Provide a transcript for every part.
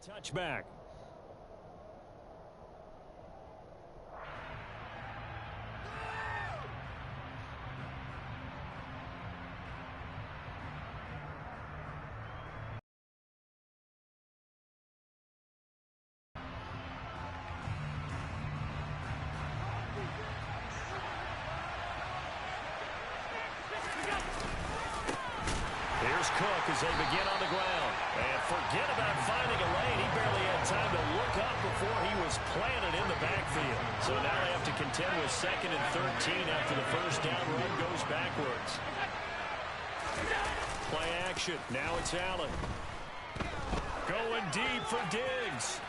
Touchback. Here's Cook as they begin on the ground. And forget about finding a lane. He barely had time to look up before he was planted in the backfield. So now they have to contend with 2nd and 13 after the first down run goes backwards. Play action. Now it's Allen. Going deep for Diggs.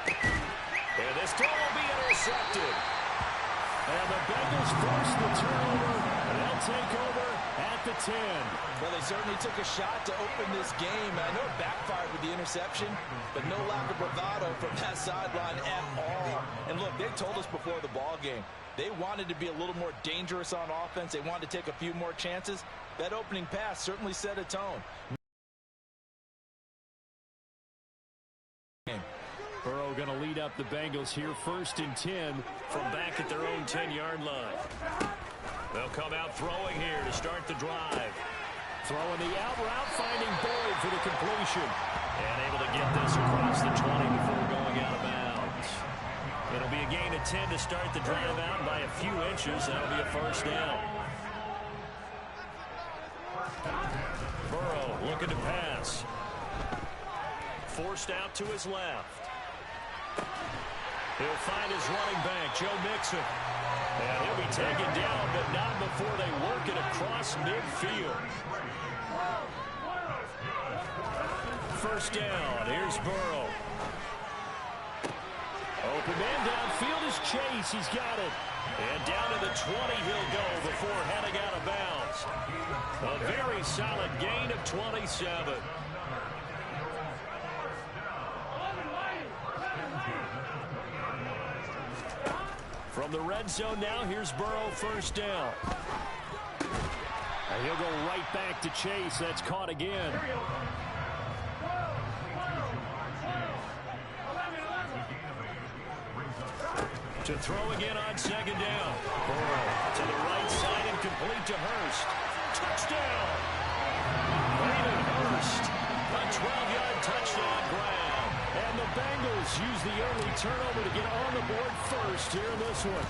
And this throw will be intercepted. And the Bengals force the turnover. And they'll take over at the 10. Well, they certainly took a shot to open this game. I know it backfired with the interception, but no lack of bravado from that sideline at all. And look, they told us before the ball game, they wanted to be a little more dangerous on offense. They wanted to take a few more chances. That opening pass certainly set a tone. Burrow going to lead up the Bengals here 1st and 10 from back at their own 10-yard line. They'll come out throwing here to start the drive. Throwing the out route, finding Boyd for the completion. And able to get this across the 20 before going out of bounds. It'll be a gain of 10 to start the drive out by a few inches. That'll be a first down. Burrow looking to pass. Forced out to his left. He'll find his running back, Joe Mixon. And he'll be taken down, but not before they work it across midfield. First down. Here's Burrow. Open man downfield is Chase. He's got it. And down to the 20 he'll go before heading out of bounds. A very solid gain of 27. From the red zone now, here's Burrow, first down. And he'll go right back to Chase. That's caught again. To throw again on 2nd down. Burrow to the right side and complete to Hurst. Touchdown! Hayden Hurst, a 12-yard touchdown grab. And the Bengals use the early turnover to get on the board first here in this one.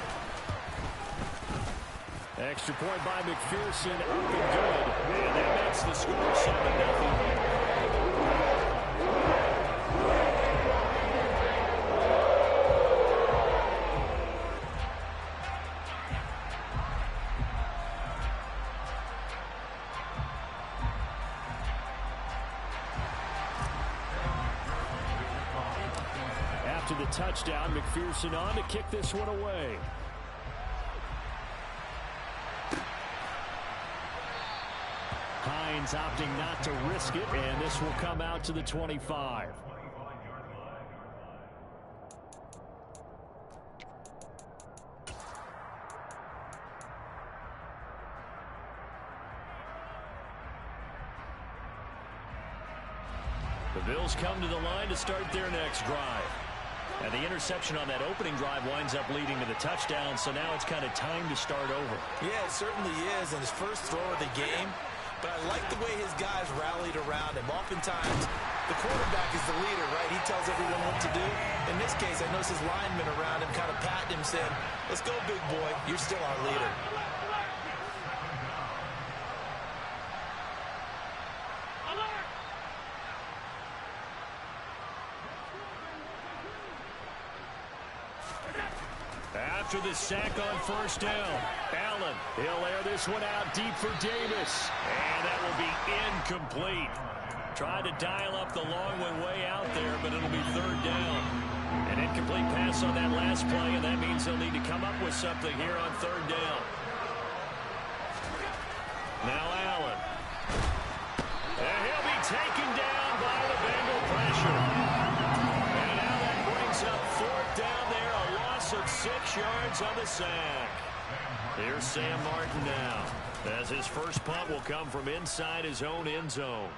Extra point by McPherson, up and good. And that makes the score 7-0. After the touchdown, McPherson on to kick this one away. Hines opting not to risk it, and this will come out to the 25. The Bills come to the line to start their next drive. And the interception on that opening drive winds up leading to the touchdown, so now it's kind of time to start over. Yeah, it certainly is, and his first throw of the game. But I like the way his guys rallied around him. Oftentimes, the quarterback is the leader, right? He tells everyone what to do. In this case, I notice his linemen around him kind of patting him, saying, "Let's go, big boy. You're still our leader." After the sack on first down, Allen, he'll air this one out deep for Davis. And that will be incomplete. Tried to dial up the long one way out there, but it'll be 3rd down. An incomplete pass on that last play, and that means they'll need to come up with something here on 3rd down. Now Allen. And he'll be taken down by the Bengal pressure. And now that brings up 4th down there. Of 6 yards on the sack. Here's Sam Martin now, as his first punt will come from inside his own end zone.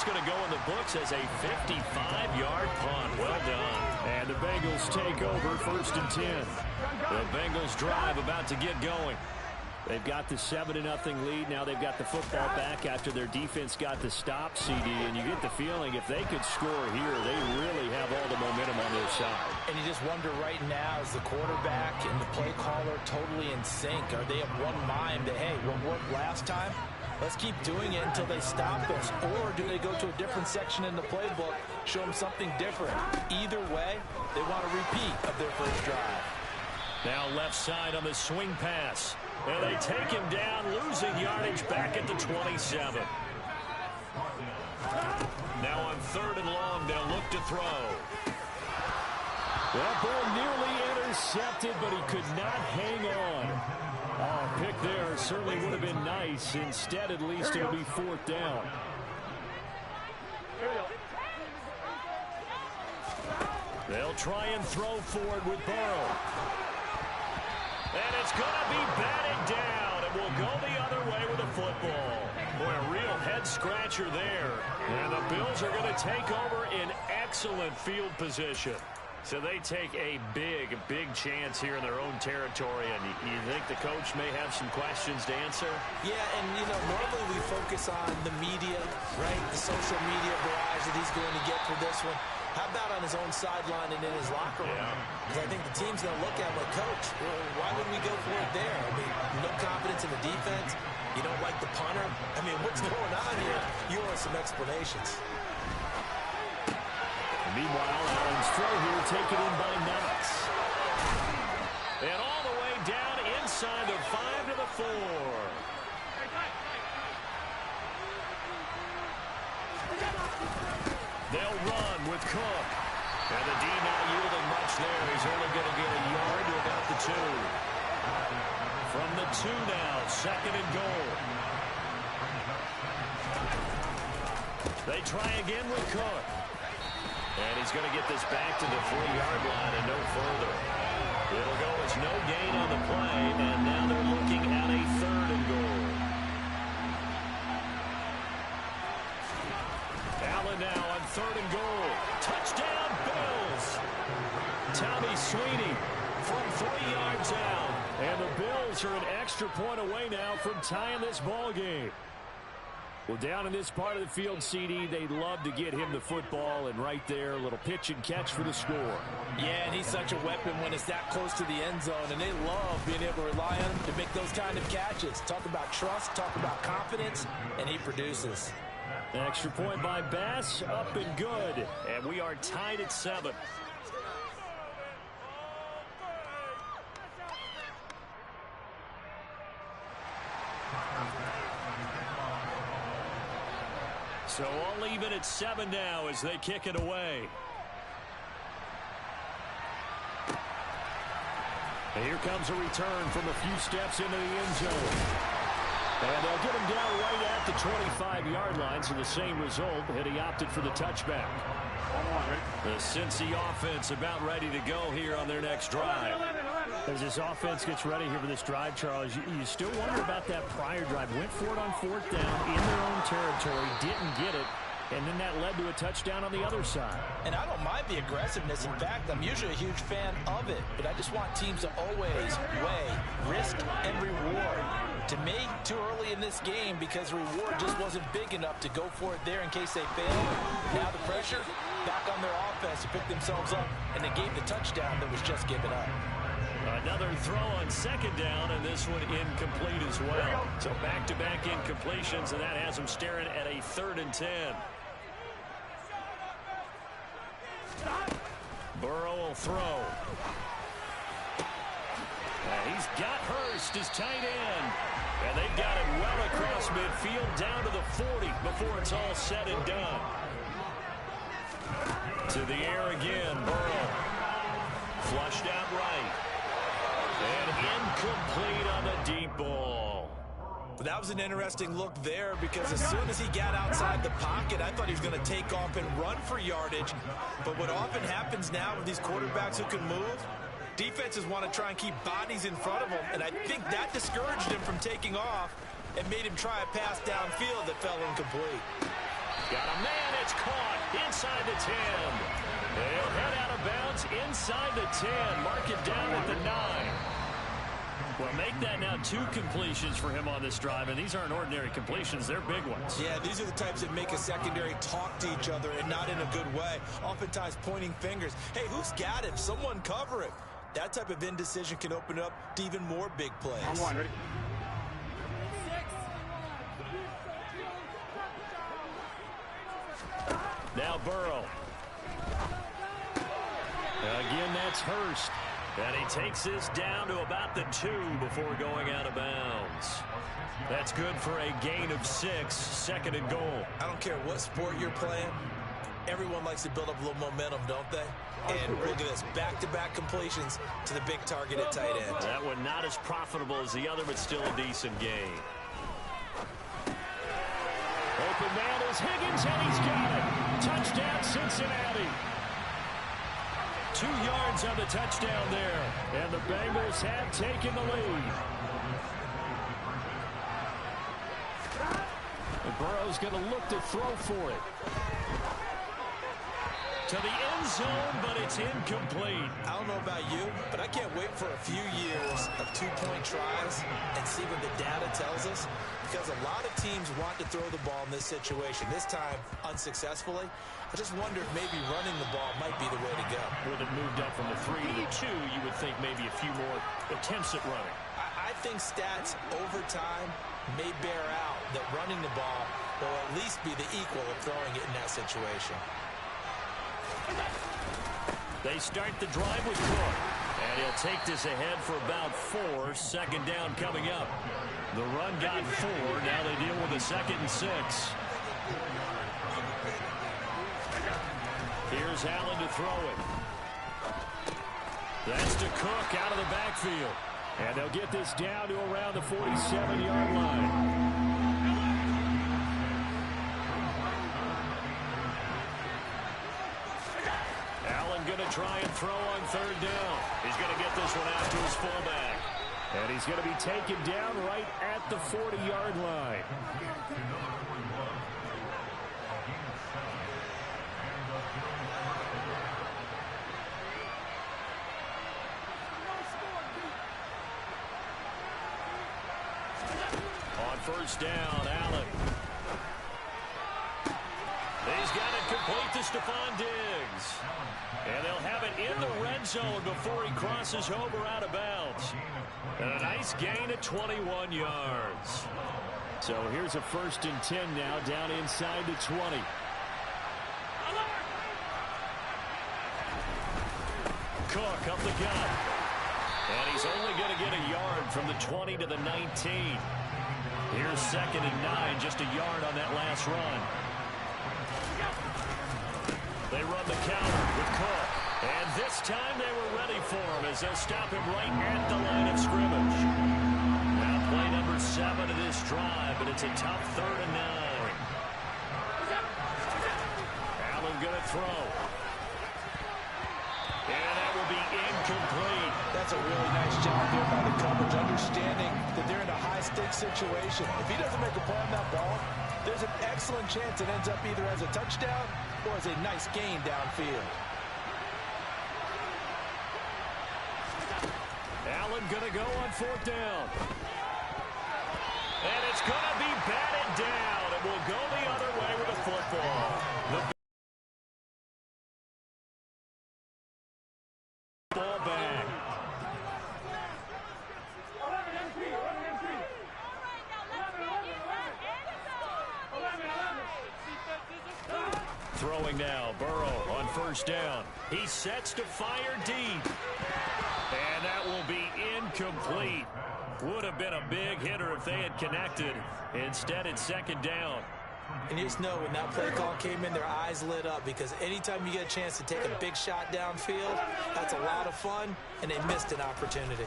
going to go in the books as a 55-yard punt. Well done. And the Bengals take over 1st and 10. The Bengals drive about to get going. They've got the 7-0 lead. Now they've got the football back after their defense got the stop, CD. And you get the feeling if they could score here, they really have all the momentum on their side. And you just wonder right now, is the quarterback and the play caller totally in sync? Are they of one mind that, hey, what worked last time? Let's keep doing it until they stop us. Or do they go to a different section in the playbook, show them something different? Either way, they want a repeat of their first drive. Now left side on the swing pass. And they take him down, losing yardage back at the 27. Now on 3rd and long, they'll look to throw. That ball nearly intercepted, but he could not hang on. Oh, pick there certainly would have been nice. Instead, at least it'll be 4th down. They'll try and throw forward with Burrow. And it's going to be batted down. It will go the other way with the football. Boy, a real head-scratcher there. And the Bills are going to take over in excellent field position. So they take a big chance here in their own territory. And you think the coach may have some questions to answer? Yeah, and, normally we focus on the media, right? The social media barrage that he's going to get for this one. How about on his own sideline and in his locker room? Because I think the team's going to look at him like, Coach, why would we go for it there? I mean, no confidence in the defense. You don't like the punter. I mean, what's going on here? You owe us some explanations. Meanwhile, Allen's throw here taken in by Knox. And all the way down inside the 5 to the 4. They'll run with Cook. And the D not yielding much there. He's only going to get a yard to about the 2. From the 2 now, 2nd and goal. They try again with Cook. And he's going to get this back to the 3-yard line and no further. It'll go as no gain on the play, and now they're looking at a 3rd and goal. Allen now on 3rd and goal. Touchdown, Bills. Tommy Sweeney from 3 yards out. And the Bills are an extra point away now from tying this ball game. Well, down in this part of the field, CD, they'd love to get him the football, and right there, a little pitch and catch for the score. Yeah, and he's such a weapon when it's that close to the end zone, and they love being able to rely on him to make those kind of catches. Talk about trust, talk about confidence, and he produces. An extra point by Bass, up and good, and we are tied at 7. So all even at 7 now as they kick it away. And here comes a return from a few steps into the end zone. And they'll get him down right at the 25-yard line, so the same result, had he opted for the touchback. The Cincy offense about ready to go here on their next drive. As this offense gets ready here for this drive, Charles, you still wonder about that prior drive. Went for it on 4th down in their own territory, didn't get it, and then that led to a touchdown on the other side. And I don't mind the aggressiveness. In fact, I'm usually a huge fan of it, but I just want teams to always weigh risk and reward. To me, too early in this game because reward just wasn't big enough to go for it there in case they fail. Now the pressure back on their offense to pick themselves up, and they gave the touchdown that was just given up. Another throw on 2nd down, and this one incomplete as well. So back-to-back incompletions, and that has them staring at a 3rd and 10. Burrow will throw. He's got Hurst, his tight end. And they've got it well across midfield down to the 40 before it's all said and done. To the air again, Burrow. Flushed out right. And incomplete on the deep ball. That was an interesting look there because as soon as he got outside the pocket, I thought he was going to take off and run for yardage. But what often happens now with these quarterbacks who can move, defenses want to try and keep bodies in front of them, and I think that discouraged him from taking off and made him try a pass downfield that fell incomplete. Got a man. It's caught inside the 10. They'll head out of bounds inside the 10. Mark it down at the 9. Well, make that now 2 completions for him on this drive, and these aren't ordinary completions. They're big ones. Yeah, these are the types that make a secondary talk to each other and not in a good way. Oftentimes pointing fingers. Hey, who's got him? Someone cover it. That type of indecision can open up to even more big plays. On one, ready? Now Burrow. Again, that's Hurst. And he takes this down to about the 2 before going out of bounds. That's good for a gain of 6, 2nd and goal. I don't care what sport you're playing. Everyone likes to build up a little momentum, don't they? And look at this, back-to-back completions to the big target at tight end. That one not as profitable as the other, but still a decent gain. Open man is Higgins, and he's got it. Touchdown, Cincinnati. 2 yards on the touchdown there, and the Bengals have taken the lead. And Burrow's going to look to throw for it. To the end zone, but it's incomplete. I don't know about you, but I can't wait for a few years of 2-point tries and see what the data tells us, because a lot of teams want to throw the ball in this situation, this time unsuccessfully. I just wonder if maybe running the ball might be the way to go. With it moved up from the 3 to the 2, you would think maybe a few more attempts at running. I think stats over time may bear out that running the ball will at least be the equal of throwing it in that situation. They start the drive with Cook, and he'll take this ahead for about 4. 2nd down coming up. The run got 4. Now they deal with a 2nd and 6. Here's Allen to throw it. That's to Cook out of the backfield. And they'll get this down to around the 47-yard line. Going to try and throw on 3rd down. He's going to get this one out to his fullback. And he's going to be taken down right at the 40-yard line. On 1st down, Allen. He's got it complete to Stephon Diggs. And they'll have it in the red zone before he crosses over out of bounds. And a nice gain of 21 yards. So here's a 1st and 10 now down inside the 20. Cook up the gut. And he's only going to get a yard from the 20 to the 19. Here's 2nd and 9, just a yard on that last run. They run the counter with Cook. And this time they were ready for him as they'll stop him right at the line of scrimmage. Now play number 7 of this drive, but it's a tough 3rd and 9. Allen going to throw. And that will be incomplete. That's a really nice job there by the coverage, understanding that they're in a high-stakes situation. If he doesn't make a play on that ball, there's an excellent chance it ends up either as a touchdown or as a nice gain downfield. Allen going to go on 4th down. And it's going to be batted down. It will go the other way with the football. The ball back. Throwing now, Burrow on 1st down. He sets to fire deep. And that will be incomplete. Would have been a big hitter if they had connected. Instead, it's 2nd down. And you just know when that play call came in, their eyes lit up, because anytime you get a chance to take a big shot downfield, that's a lot of fun, and they missed an opportunity.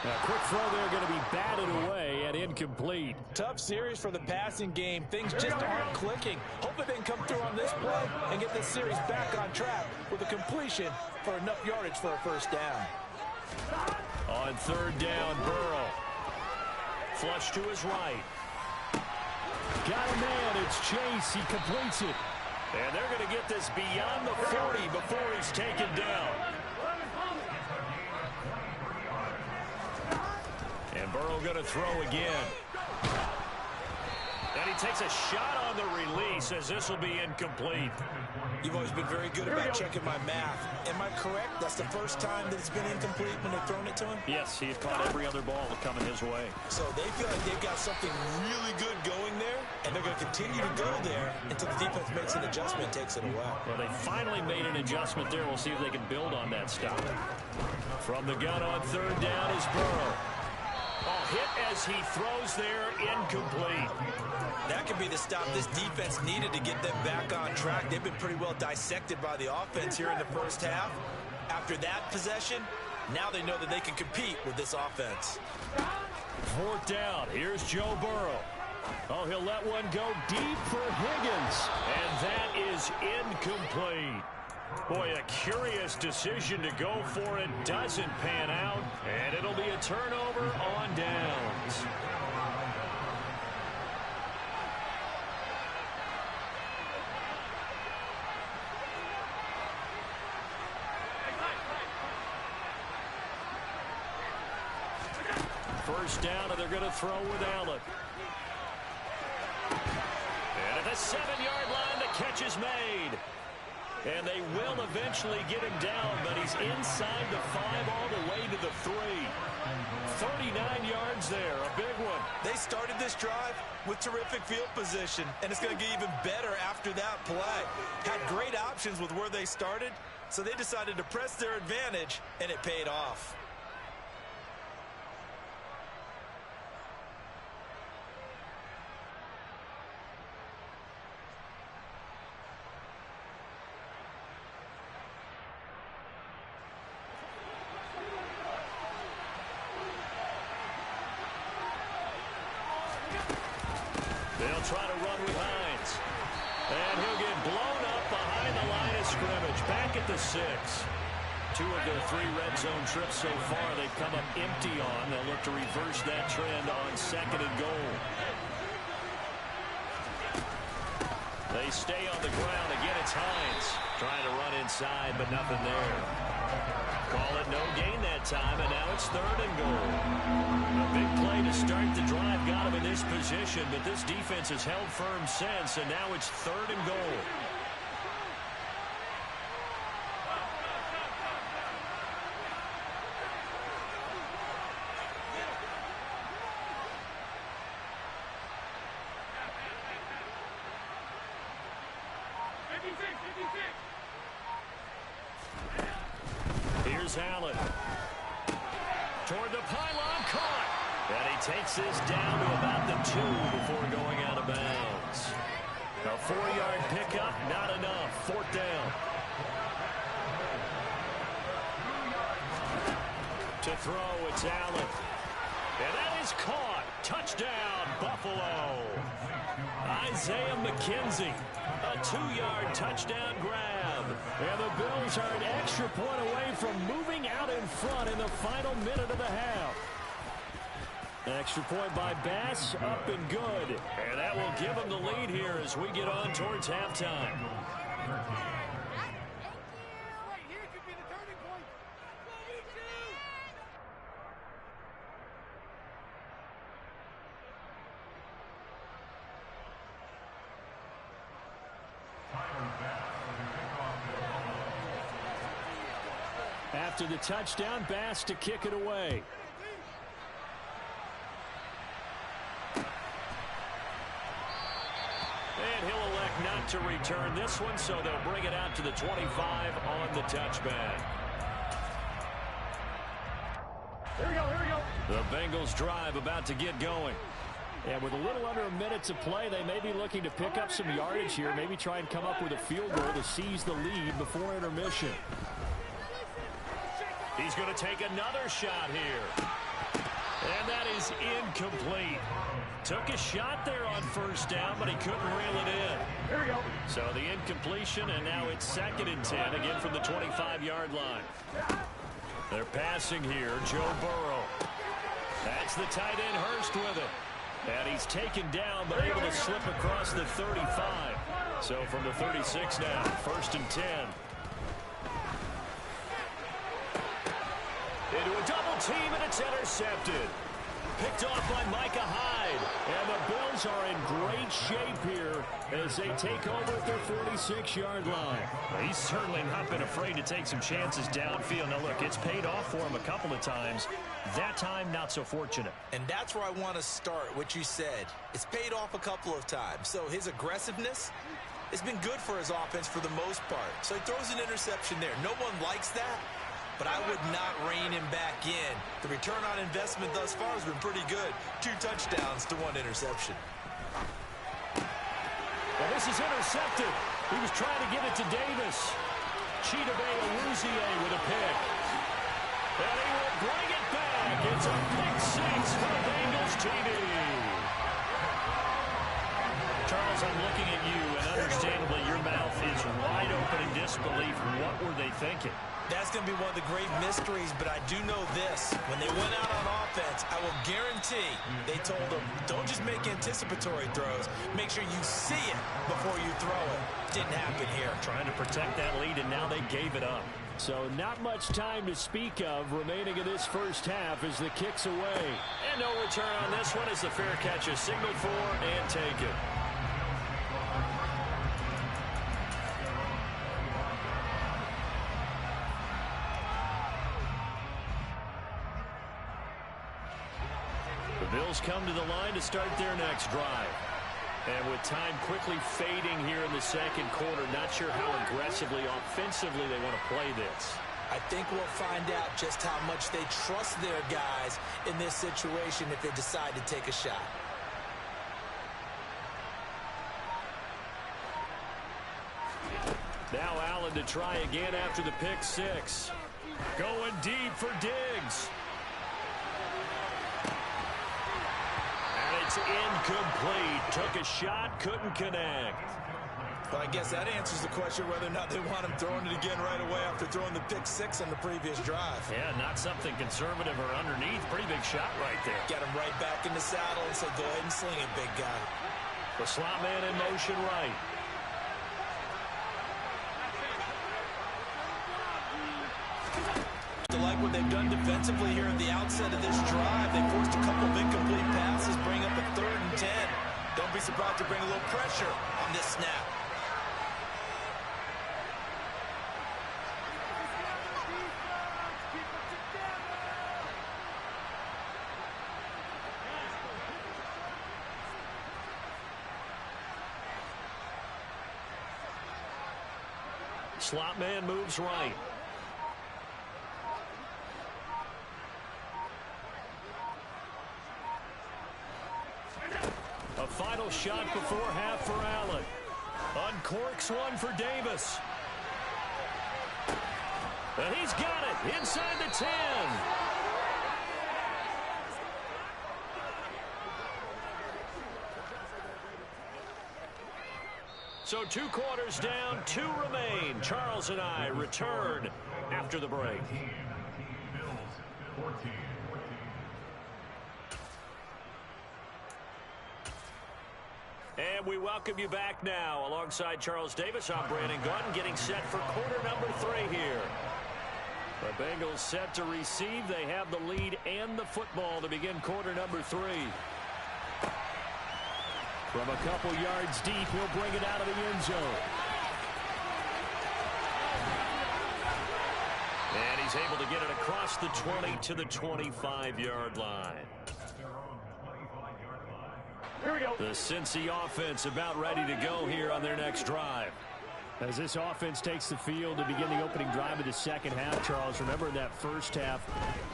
A quick throw there going to be batted away and incomplete. Tough series for the passing game. Things just aren't clicking. Hopefully they can come through on this play and get this series back on track with a completion for enough yardage for a 1st down. On 3rd down, Burrow. Flush to his right. got a man. It's Chase. He completes it. And they're going to get this beyond the 40 before he's taken down. And Burrow going to throw again. And he takes a shot on the release as this will be incomplete. You've always been very good about checking my math. Am I correct? That's the first time that it's been incomplete when they've thrown it to him? Yes, he had caught every other ball coming his way. So they feel like they've got something really good going there, and they're going to continue to go there until the defense makes an adjustment and takes it away. Well, they finally made an adjustment there. We'll see if they can build on that stop. From the gun on third down is Burrow. Hit as he throws there, incomplete. That could be the stop this defense needed to get them back on track. They've been pretty well dissected by the offense here in the first half. After that possession, now they know that they can compete with this offense. Fourth down. Here's Joe Burrow. Oh, he'll let one go deep for Higgins. And that is incomplete. Boy, a curious decision to go for it. Doesn't pan out. And it'll be a turnover on downs. First down, and they're going to throw with Allen. And at the 7-yard line, the catch is made. And they will eventually get him down, but he's inside the 5 all the way to the 3. 39 yards there, a big one. They started this drive with terrific field position, and it's going to get even better after that play. Had great options with where they started, so they decided to press their advantage, and it paid off. They'll try to run with Hines. And he'll get blown up behind the line of scrimmage. Back at the 6. 2 of their 3 red zone trips so far they've come up empty on. They'll look to reverse that trend on 2nd and goal. They stay on the ground. Again, it's Hines trying to run inside, but nothing there. Call it no gain that time, and now it's 3rd and goal. A big play to start the drive got him in this position, but this defense has held firm since, and now it's 3rd and goal. Here's Allen. Toward the pylon, caught. And he takes this down to about the 2 before going out of bounds. A 4-yard pickup, not enough. 4th down. To throw, it's Allen. And that is caught. Touchdown, Buffalo. Isaiah McKenzie. A 2-yard touchdown grab. And the Bills are an extra point away from moving out in front in the final minute of the half. Extra point by Bass, up and good. And that will give them the lead here as we get on towards halftime. After the touchdown, Bass to kick it away. And he'll elect not to return this one, so they'll bring it out to the 25 on the touchback. Here we go, here we go. The Bengals drive about to get going. And with a little under a minute to play, they may be looking to pick up some yardage here, maybe try and come up with a field goal to seize the lead before intermission. He's going to take another shot here. And that is incomplete. Took a shot there on first down, but he couldn't reel it in. Here we go. So the incompletion, and now it's 2nd and 10, again from the 25-yard line. They're passing here, Joe Burrow. That's the tight end, Hurst, with it. And he's taken down, but able to slip across the 35. So from the 36 now, 1st and 10. Into a double team, and it's intercepted. Picked off by Micah Hyde. And the Bills are in great shape here as they take over at their 46-yard line. Well, he's certainly not been afraid to take some chances downfield. Now, look, it's paid off for him a couple of times. That time, not so fortunate. And that's where I want to start, what you said. It's paid off a couple of times. So his aggressiveness has been good for his offense for the most part. So he throws an interception there. No one likes that. But I would not rein him back in. The return on investment thus far has been pretty good. 2 touchdowns to 1 interception. Well, this is intercepted. He was trying to get it to Davis. Chidobe Awuzie with a pick. And he will bring it back. It's a pick 6 for the Bengals TD. Charles, I'm looking at you, and understandably your mouth is wide open in disbelief. What were they thinking? That's going to be one of the great mysteries, but I do know this. When they went out on offense, I will guarantee they told them, don't just make anticipatory throws. Make sure you see it before you throw it. Didn't happen here. Trying to protect that lead, and now they gave it up. So not much time to speak of remaining in this first half as the kick's away. And no return on this one as the fair catch is signaled for and taken. Bills come to the line to start their next drive. And with time quickly fading here in the second quarter, not sure how aggressively, offensively they want to play this. I think we'll find out just how much they trust their guys in this situation if they decide to take a shot. Now Allen to try again after the pick 6. Going deep for Diggs. It's incomplete. Took a shot, couldn't connect. But I guess that answers the question whether or not they want him throwing it again right away after throwing the pick 6 on the previous drive. Yeah, not something conservative or underneath. Pretty big shot right there. Got him right back in the saddle and said, go ahead and sling it, big guy. The slot man in motion right. I like what they've done defensively here at the outset of this drive. They forced a couple of incomplete passes, bring up a 3rd and 10. Don't be surprised to bring a little pressure on this snap. Slot man moves right. A final shot before half for Allen. Uncorks one for Davis. And he's got it inside the 10. So 2 quarters down, 2 remain. Charles and I return after the break. And we welcome you back now. Alongside Charles Davis, I'm Brandon Gaunt, getting set for quarter number 3 here. The Bengals set to receive. They have the lead and the football to begin quarter number 3. From a couple yards deep, he'll bring it out of the end zone. And he's able to get it across the 20 to the 25-yard line. Here we go. The Cincy offense about ready to go here on their next drive. As this offense takes the field to begin the opening drive of the second half, Charles, remember in that first half,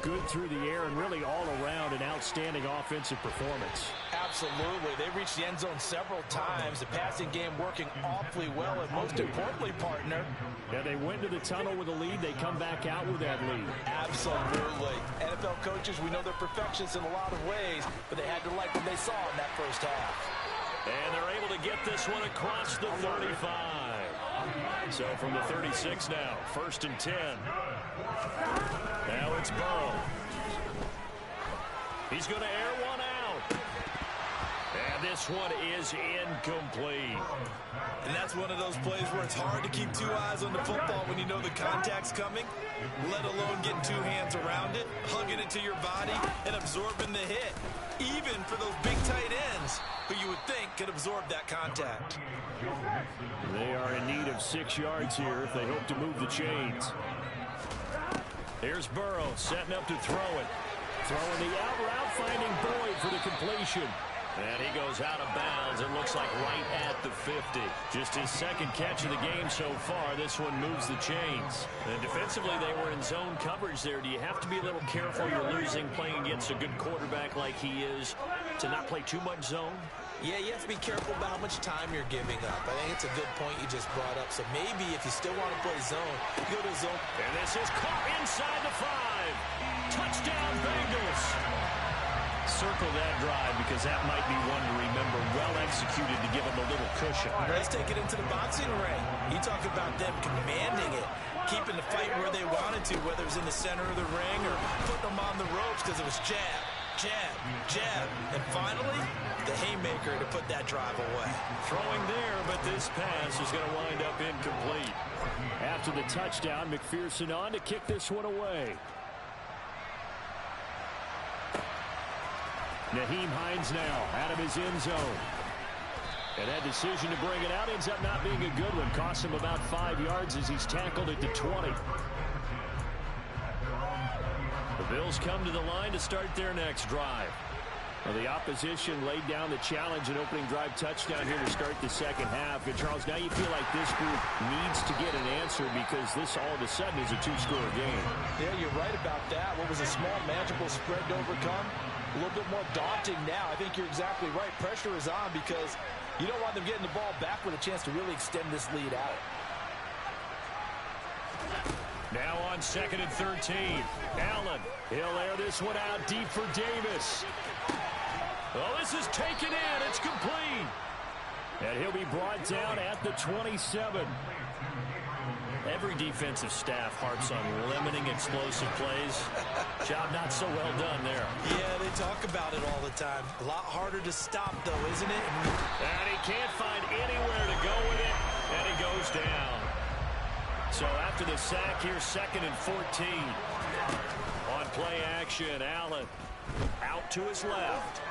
good through the air and really all around an outstanding offensive performance. Absolutely. They reached the end zone several times. The passing game working awfully well, and most importantly, partner. Yeah, they went to the tunnel with a lead. They come back out with that lead. Absolutely. NFL coaches, we know they're perfectionists in a lot of ways, but they had to like what they saw in that first half. And they're able to get this one across the 35. So from the 36 now, 1st and 10. Now it's Burrow. He's going to air one out. this one is incomplete. And that's one of those plays where it's hard to keep two eyes on the football when you know the contact's coming, let alone getting two hands around it, hugging it to your body, and absorbing the hit. Even for those big tight ends who you would think could absorb that contact. They are in need of 6 yards here if they hope to move the chains. Here's Burrow setting up to throw it. Throwing the out route, finding Boyd for the completion. And he goes out of bounds. It looks like right at the 50. Just his second catch of the game so far. This one moves the chains. And defensively, they were in zone coverage there. Do you have to be a little careful? You're losing playing against a good quarterback like he is to not play too much zone? Yeah, you have to be careful about how much time you're giving up. I think it's a good point you just brought up. So maybe if you still want to play zone, you go to zone. And this is caught inside the 5. Touchdown, Bengals. Circle that drive because that might be one to remember. Well executed to give them a little cushion. Let's take it into the boxing ring. You talk about them commanding it, keeping the fight where they wanted to, whether it was in the center of the ring or putting them on the ropes because it was jab, jab, jab. And finally, the haymaker to put that drive away. Throwing there, but this pass is going to wind up incomplete. After the touchdown, McPherson on to kick this one away. Nyheim Hines now out of his end zone. And that decision to bring it out ends up not being a good one. Costs him about 5 yards as he's tackled at the 20. The Bills come to the line to start their next drive. Well, the opposition laid down the challenge and opening drive touchdown here to start the second half. And Charles, now you feel like this group needs to get an answer because this all of a sudden is a 2-score game. Yeah, you're right about that. What was a small, manageable spread to overcome? A little bit more daunting now. I think you're exactly right. Pressure is on because you don't want them getting the ball back with a chance to really extend this lead out. Now on 2nd and 13. Allen, he'll air this one out deep for Davis. Oh, this is taken in. It's complete. And he'll be brought down at the 27. Every defensive staff harps on limiting explosive plays. Job not so well done there. Yeah, they talk about it all the time. A lot harder to stop, though, isn't it? And he can't find anywhere to go with it, and he goes down. So after the sack here, 2nd and 14. On play action, Allen out to his left.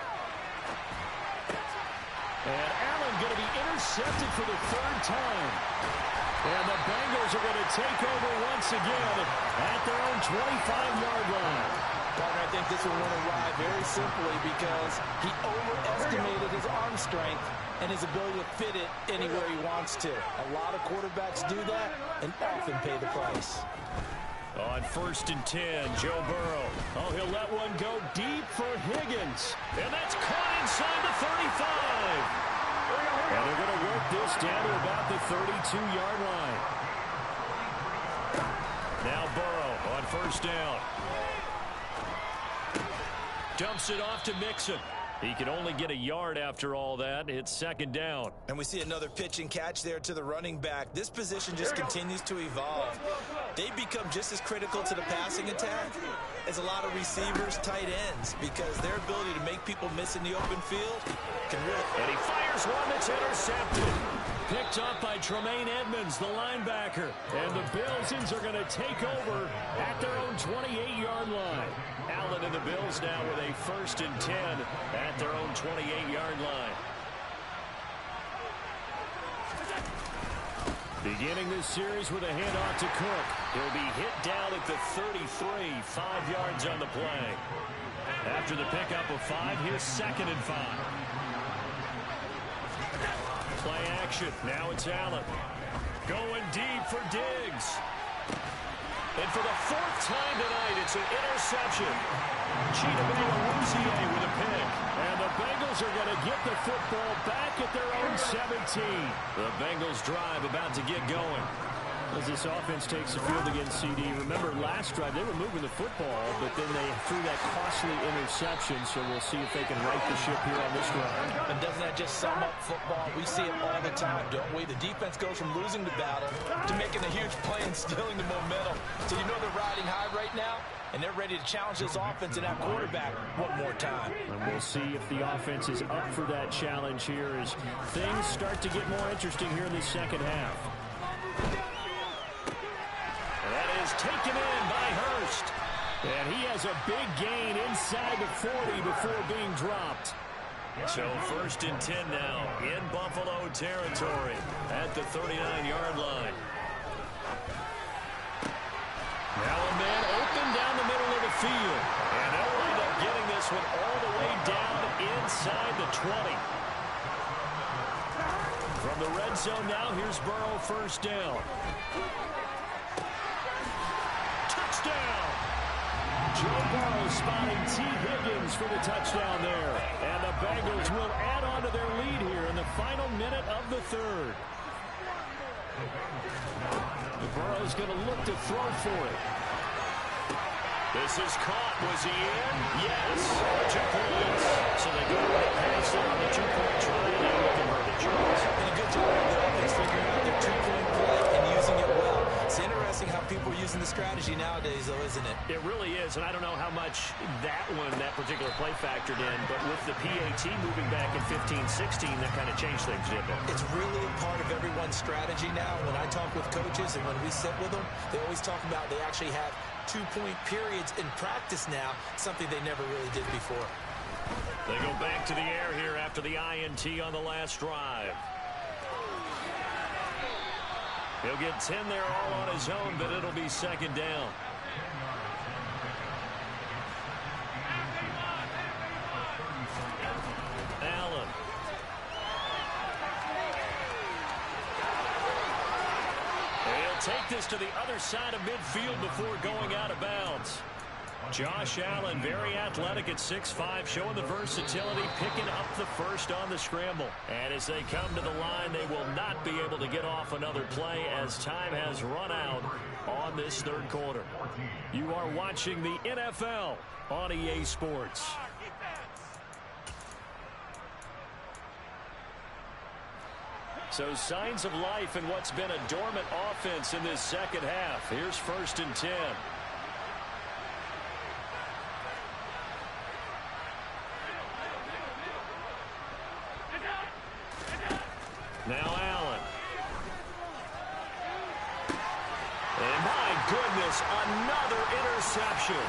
And Allen going to be intercepted for the 3rd time. And the Bengals are going to take over once again at their own 25-yard line. Partner, I think this one went awry very simply because he overestimated his arm strength and his ability to fit it anywhere he wants to. A lot of quarterbacks do that and often pay the price. On 1st and 10, Joe Burrow. Oh, he'll let one go deep for Higgins. And that's caught inside the 35. And they're going to work this down to about the 32-yard line. Now Burrow on 1st down. Dumps it off to Mixon. He can only get a yard after all that. It's 2nd down. And we see another pitch and catch there to the running back. This position just continues to evolve. They become just as critical to the passing attack as a lot of receivers, tight ends, because their ability to make people miss in the open field can really... And he fires one that's intercepted. Picked up by Tremaine Edmonds, the linebacker. And the Bills are going to take over at their own 28-yard line. Allen and the Bills now with a 1st and 10 at their own 28-yard line. Beginning this series with a handoff to Cook. He'll be hit down at the 33, 5 yards on the play. After the pickup of 5, here's 2nd and 5. Play action. Now it's Allen. Going deep for Diggs. And for the 4th time tonight, it's an interception. Chidobe with a pick. And the Bengals are going to get the football back at their own 17. The Bengals drive about to get going. As this offense takes the field against CD. Remember, last drive, they were moving the football, but then they threw that costly interception, so we'll see if they can right the ship here on this drive. And doesn't that just sum up football? We see it all the time, don't we? The defense goes from losing the battle to making a huge play and stealing the momentum. So you know they're riding high right now, and they're ready to challenge this offense and that quarterback one more time. And we'll see if the offense is up for that challenge here as things start to get more interesting here in the second half. That is taken in by Hurst. And he has a big gain inside the 40 before being dropped. So 1st and 10 now in Buffalo territory at the 39-yard line. Now a man open down the middle of the field. And they'll wind up getting this one all the way down inside the 20. From the red zone now, here's Burrow, 1st down. Touchdown! Joe Burrow spotting T. Higgins for the touchdown there. And the Bengals will add on to their lead here in the final minute of the 3rd. Burrow's going to look to throw for it. This is caught. Was he in? Yes. 2 points. So they go right past it on the 2-point try and they will convert it. And a good job of the offense figuring out their 2-point play and using it well. It's interesting how people are using the strategy nowadays, though, isn't it? It really is, and I don't know how much that particular play factored in, but with the PAT moving back in 15-16, that kind of changed things, didn't it? It's really a part of everyone's strategy now. When I talk with coaches and when we sit with them, they always talk about they actually have 2-point periods in practice now, something they never really did before. They go back to the air here after the INT on the last drive. He'll get 10 there all on his own, but it'll be 2nd down. Allen. He'll take this to the other side of midfield before going out of bounds. Josh Allen, very athletic at 6'5", showing the versatility, picking up the 1st on the scramble. And as they come to the line, they will not be able to get off another play as time has run out on this 3rd quarter. You are watching the NFL on EA Sports. So signs of life in what's been a dormant offense in this second half. Here's 1st and 10. Now Allen. And my goodness, another interception.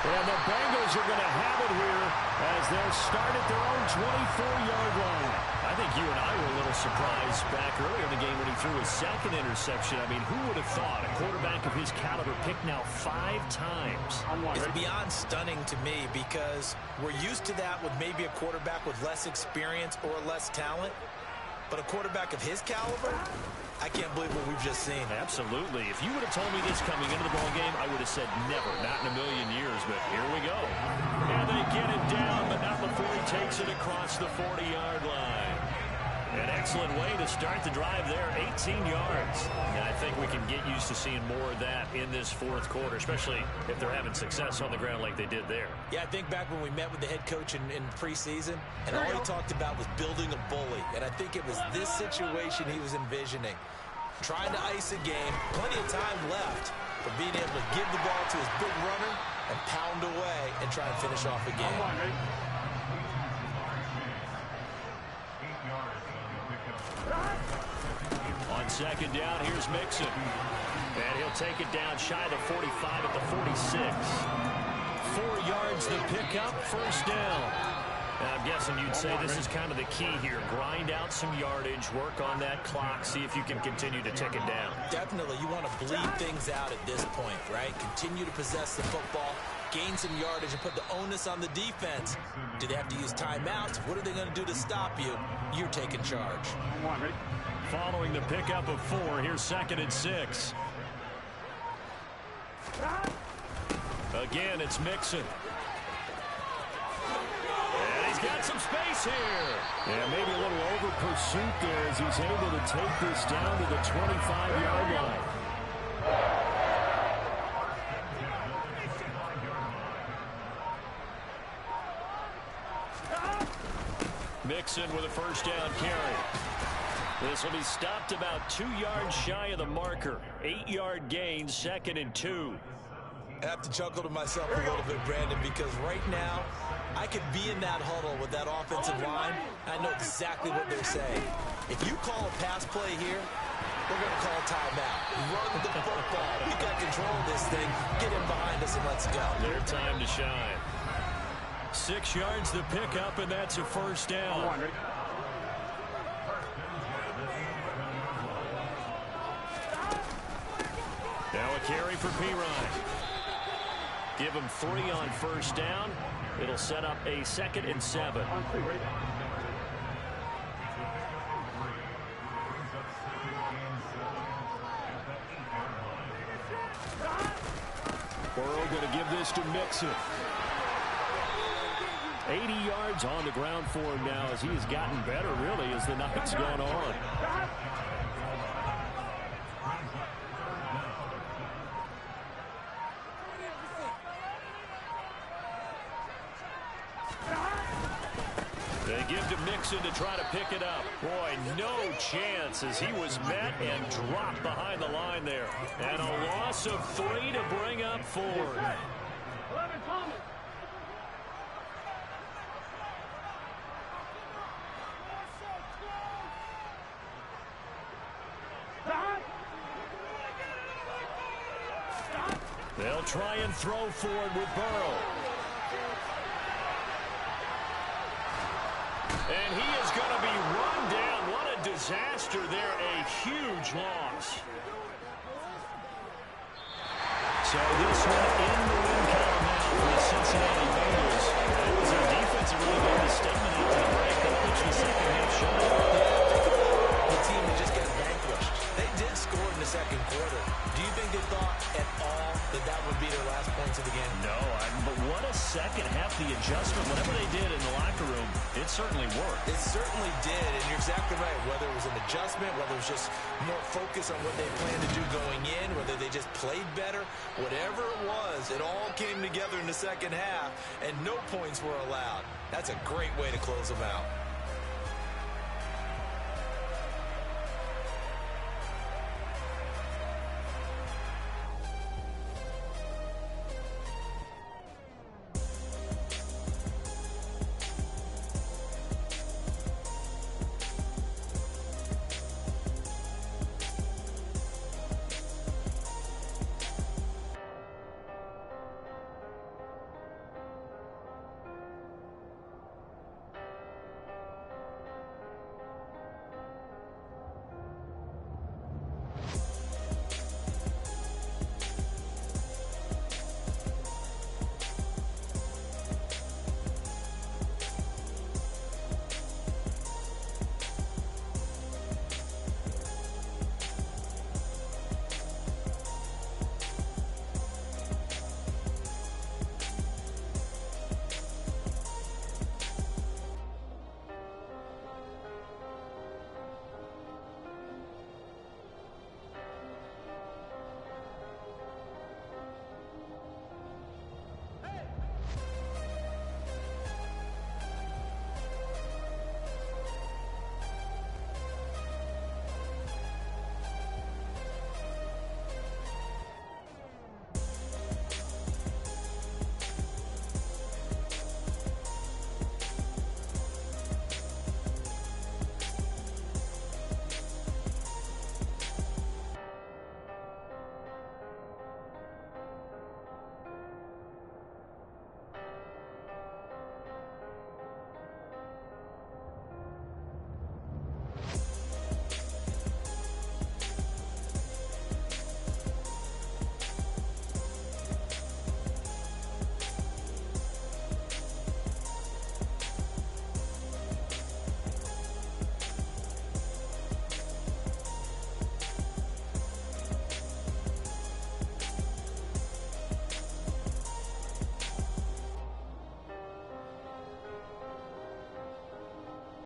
And the Bengals are going to have it here as they'll start at their own 24-yard line. I think you and I were a little surprised back earlier in the game when he threw his 2nd interception. I mean, who would have thought a quarterback of his caliber picked now 5 times? It's beyond stunning to me because we're used to that with maybe a quarterback with less experience or less talent. But a quarterback of his caliber, I can't believe what we've just seen. Absolutely. If you would have told me this coming into the ballgame, I would have said never, not in a million years. But here we go. And they get it down, but not before he takes it across the 40-yard line. An excellent way to start the drive there, 18 yards. And I think we can get used to seeing more of that in this 4th quarter, especially if they're having success on the ground like they did there. Yeah, I think back when we met with the head coach in preseason, and all he talked about was building a bully. And I think it was this situation he was envisioning. Trying to ice a game, plenty of time left, but being able to give the ball to his big runner and pound away and try and finish off a game. On 2nd down, here's Mixon. And he'll take it down shy of the 45 at the 46. 4 yards the pickup, 1st down. And I'm guessing you'd say this is kind of the key here. Grind out some yardage, work on that clock, see if you can continue to tick it down. Definitely, you want to bleed things out at this point, right? Continue to possess the football, gain some yardage, and put the onus on the defense. Do they have to use timeouts? What are they going to do to stop you? You're taking charge. Following the pickup of 4, here's 2nd and 6. Again, it's Mixon. And he's got some space here. Yeah, maybe a little over pursuit there as he's able to take this down to the 25-yard line. Mixon with a first down carry. This will be stopped about 2 yards shy of the marker. 8-yard gain, 2nd and 2. I have to chuckle to myself a little bit, Brandon, because right now I could be in that huddle with that offensive line. I know exactly what they're saying. If you call a pass play here, we're going to call a timeout. Run the football. We got control of this thing. Get him behind us and let's go. Their time to shine. 6 yards the pickup, and that's a first down. Now a carry for Pirine. Give him 3 on first down. It'll set up a 2nd and 7. Burrow going to give this to Mixon. 80 yards on the ground for him now as he has gotten better, really, as the night's gone on. They give to Mixon to try to pick it up. Boy, no chance as he was met and dropped behind the line there. And a loss of 3 to bring up 4. They'll try and throw forward with Burrow. And he is going to be run down. What a disaster there. A huge loss. So this one in the win column now for the Cincinnati Bengals. It was their defense that really made the statement after the break. They pitched the second half shot. The team that just got vanquished. They did score in the second quarter. Do you think they thought at all that that would be their last points of the game? No, but what a second half. The adjustment, whatever they did in the locker room, it certainly worked. It certainly did, and you're exactly right. Whether it was an adjustment, whether it was just more focus on what they planned to do going in, whether they just played better, whatever it was, it all came together in the second half, and no points were allowed. That's a great way to close them out.